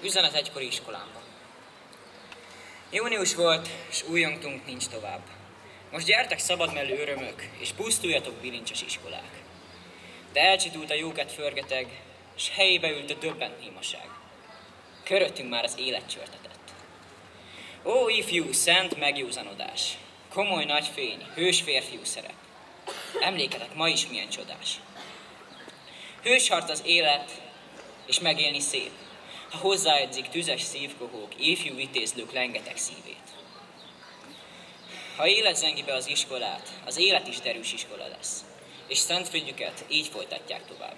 Üzenet egykori iskolámban. Június volt, s újonktunk nincs tovább. Most gyertek szabadmellő örömök, és pusztuljatok bilincses iskolák. De elcsitult a jóket förgeteg, s helyébe ült a döbbent némaság. Köröttünk már az élet csörtetett. Ó, ifjú, szent megjózanodás! Komoly nagy fény, hős férfiú szerep. Emléketek, ma is milyen csodás. Hősharc az élet, és megélni szép, ha hozzáedzik tüzes szívkohók, ifjú vitézlők lengetek szívét. Ha élet zengi be az iskolát, az élet is derűs iskola lesz, és szentföldjüket így folytatják tovább.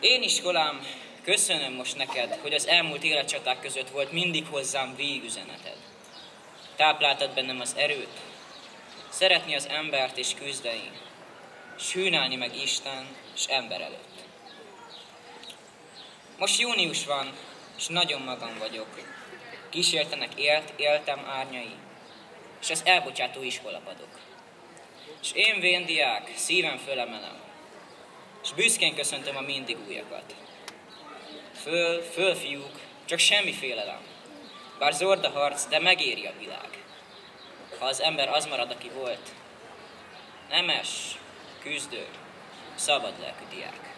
Én iskolám, köszönöm most neked, hogy az elmúlt életcsaták között volt mindig hozzám végüzeneted. Tápláltad bennem az erőt, szeretni az embert és küzdeni, s hűnálni meg Isten s ember előtt. Most június van, s nagyon magam vagyok. Kísértenek éltem árnyai, s az elbocsátó iskolapadok. S én vén diák, szívem fölemelem, s büszkén köszöntöm a mindig újakat. Föl, fiúk, csak semmi félelem. Bár zord a harc, de megéri a világ. Ha az ember az marad, aki volt, nemes, küzdő, szabad lelkű diák.